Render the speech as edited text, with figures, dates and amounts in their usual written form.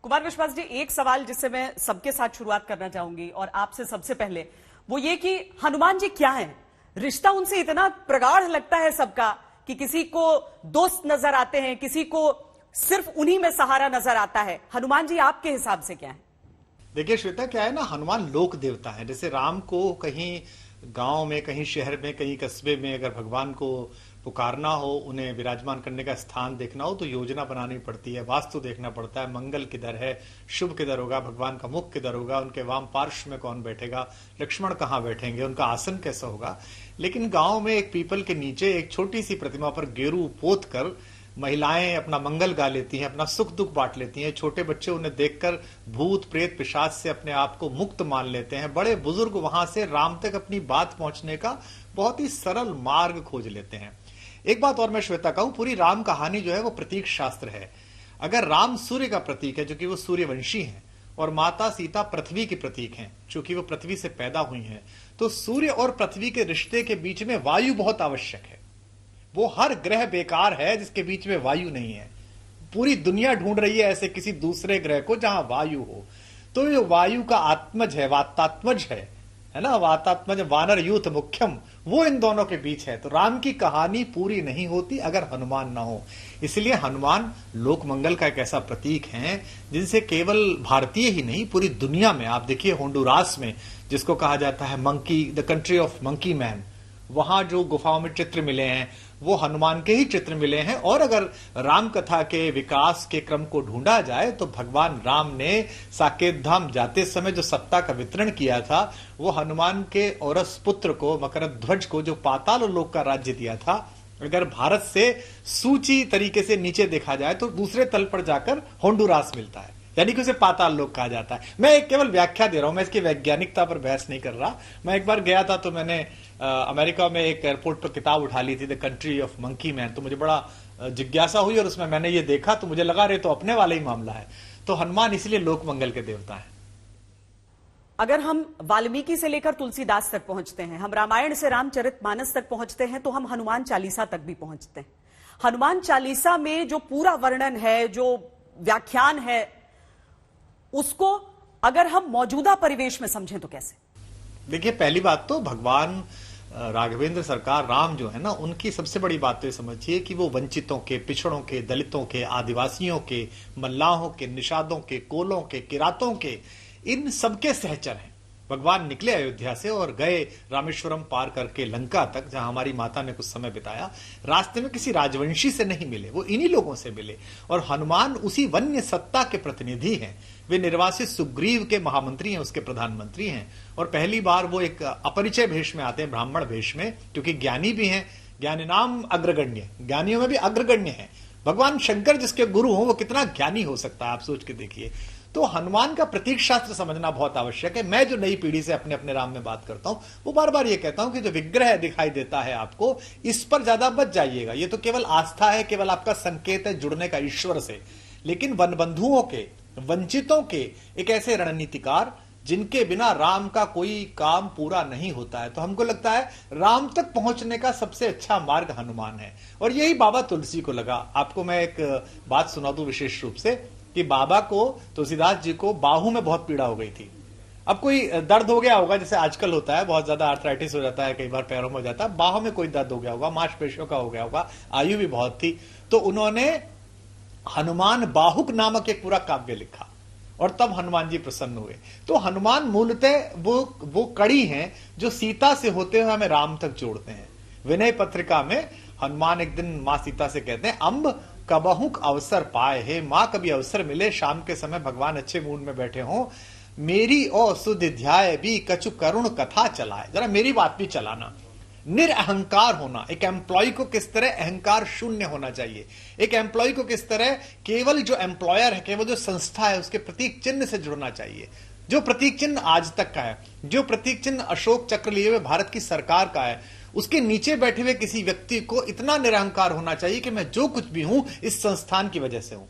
कुमार विश्वास जी, एक सवाल जिससे मैं सबके साथ शुरुआत करना चाहूंगी और आपसे सबसे पहले, वो ये कि हनुमान जी क्या हैं? रिश्ता उनसे इतना प्रगाढ़ लगता है सबका कि किसी को दोस्त नजर आते हैं, किसी को सिर्फ उन्हीं में सहारा नजर आता है। हनुमान जी आपके हिसाब से क्या है? देखिए श्वेता, क्या है ना, हनुमान लोक देवता है। जैसे राम को कहीं गांव में, कहीं शहर में, कहीं कस्बे में अगर भगवान को पुकारना हो, उन्हें विराजमान करने का स्थान देखना हो तो योजना बनानी पड़ती है, वास्तु देखना पड़ता है, मंगल किधर है, शुभ किधर होगा, भगवान का मुख किधर होगा, उनके वाम पार्श्व में कौन बैठेगा, लक्ष्मण कहाँ बैठेंगे, उनका आसन कैसा होगा। लेकिन गांव में एक पीपल के नीचे एक छोटी सी प्रतिमा पर गेरू पोत कर महिलाएं अपना मंगल गा लेती हैं, अपना सुख दुख बांट लेती हैं। छोटे बच्चे उन्हें देखकर भूत प्रेत पिशाच से अपने आप को मुक्त मान लेते हैं। बड़े बुजुर्ग वहां से राम तक अपनी बात पहुंचने का बहुत ही सरल मार्ग खोज लेते हैं। एक बात और मैं श्वेता कहूं, पूरी राम कहानी जो है वो प्रतीक शास्त्र है। अगर राम सूर्य का प्रतीक है, जो कि वो सूर्यवंशी हैं, और माता सीता पृथ्वी की प्रतीक हैं, चूंकि वो पृथ्वी से पैदा हुई हैं, तो सूर्य और पृथ्वी के रिश्ते के बीच में वायु बहुत आवश्यक है। वो हर ग्रह बेकार है जिसके बीच में वायु नहीं है। पूरी दुनिया ढूंढ रही है ऐसे किसी दूसरे ग्रह को जहां वायु हो। तो ये वायु का आत्मज है, वातात्मज है ना, वातात्मज वानर यूथ मुख्यम, वो इन दोनों के बीच है। तो राम की कहानी पूरी नहीं होती अगर हनुमान ना हो। इसलिए हनुमान लोक मंगल का एक ऐसा प्रतीक है जिनसे केवल भारतीय ही नहीं, पूरी दुनिया में, आप देखिए होंडुरास में, जिसको कहा जाता है monkey, the country of monkey man, वहां जो गुफाओं में चित्र मिले हैं वो हनुमान के ही चित्र मिले हैं। और अगर राम कथा के विकास के क्रम को ढूंढा जाए तो भगवान राम ने साकेत धाम जाते समय जो सत्ता का वितरण किया था, वो हनुमान के औरस पुत्र को, मकरध्वज को, जो पाताल लोक का राज्य दिया था, अगर भारत से सूची तरीके से नीचे देखा जाए तो दूसरे तल पर जाकर होंडुरास मिलता है, यानी कि उसे पाताल लोक कहा जाता है। मैं एक केवल व्याख्या दे रहा हूं, मैं इसकी वैज्ञानिकता पर बहस नहीं कर रहा। मैं एक बार गया था तो मैंने अमेरिका में एक एयरपोर्ट पर किताब उठा ली थी, the country of monkey man. तो मुझे बड़ा जिज्ञासा हुई और उसमें मैंने ये देखा तो मुझे लगा, रे तो अपने वाला ही मामला है। तो हनुमान इसलिए लोक मंगल के देवता है। अगर हम वाल्मीकि से लेकर तुलसीदास तक पहुंचते हैं, हम रामायण से रामचरितमानस तक पहुंचते हैं, तो हम हनुमान चालीसा तक भी पहुंचते हैं। हनुमान चालीसा में जो पूरा वर्णन है, जो व्याख्यान है, उसको अगर हम मौजूदा परिवेश में समझें तो कैसे? देखिए, पहली बात तो भगवान राघवेंद्र सरकार राम जो है ना, उनकी सबसे बड़ी बात तो ये समझिए कि वो वंचितों के, पिछड़ों के, दलितों के, आदिवासियों के, मल्लाहों के, निषादों के, कोलों के, किरातों के, इन सबके सहचर हैं। भगवान निकले अयोध्या से और गए रामेश्वरम पार करके लंका तक, जहां हमारी माता ने कुछ समय बिताया। रास्ते में किसी राजवंशी से नहीं मिले, वो इन्हीं लोगों से मिले। और हनुमान उसी वन्य सत्ता के प्रतिनिधि हैं। वे निर्वासित सुग्रीव के महामंत्री हैं, उसके प्रधानमंत्री हैं। और पहली बार वो एक अपरिचय भेष में आते हैं, ब्राह्मण भेष में, क्योंकि ज्ञानी भी हैं। ज्ञानी नाम अग्रगण्य, ज्ञानियों में भी अग्रगण्य है। भगवान शंकर जिसके गुरु हों, वो कितना ज्ञानी हो सकता है, आप सोच के देखिए। तो हनुमान का प्रतीक शास्त्र समझना बहुत आवश्यक है। मैं जो नई पीढ़ी से अपने राम में बात करता हूं, वो बार बार ये कहता हूं कि जो विग्रह दिखाई देता है आपको, इस पर ज्यादा बच जाइएगा। ये तो केवल आस्था है, केवल आपका संकेत है जुड़ने का ईश्वर से। लेकिन वनबंधुओं के, वंचितों के एक ऐसे रणनीतिकार जिनके बिना राम का कोई काम पूरा नहीं होता है, तो हमको लगता है राम तक पहुंचने का सबसे अच्छा मार्ग हनुमान है। और यही बाबा तुलसी को लगा। आपको मैं एक बात सुना दूं विशेष रूप से, कि बाबा को, तुलसीदास जी को बाहू में बहुत पीड़ा हो गई थी। अब कोई दर्द हो गया होगा, जैसे आजकल होता है, बहुत ज्यादा आर्थराइटिस हो जाता है, कई बार पैरों में हो जाता है, बाहों में कोई दर्द हो गया होगा, मांसपेशियों का हो गया होगा, आयु भी बहुत थी। तो उन्होंने हनुमान बाहुक नामक एक पूरा काव्य लिखा और तब हनुमान जी प्रसन्न हुए। तो हनुमान मूलतः वो कड़ी हैं जो सीता से होते हुए हमें राम तक जोड़ते हैं। विनय पत्रिका में हनुमान एक दिन मां सीता से कहते हैं, अम्ब कबहुक अवसर पाए है, मां कभी अवसर मिले, शाम के समय भगवान अच्छे मूड में बैठे हों, मेरी ओ सुध ध्याय भी कछु करुण कथा चलाए, जरा मेरी बात भी चलाना। निरअहंकार होना, एक एम्प्लॉय को किस तरह अहंकार शून्य होना चाहिए, एक एम्प्लॉय को किस तरह केवल जो एम्प्लॉयर है, केवल जो संस्था है, उसके प्रतीक चिन्ह से जुड़ना चाहिए। जो प्रतीक चिन्ह आज तक का है, जो प्रतीक चिन्ह अशोक चक्र लिए हुए भारत की सरकार का है, उसके नीचे बैठे हुए किसी व्यक्ति को इतना निरअहंकार होना चाहिए कि मैं जो कुछ भी हूं इस संस्थान की वजह से हूं।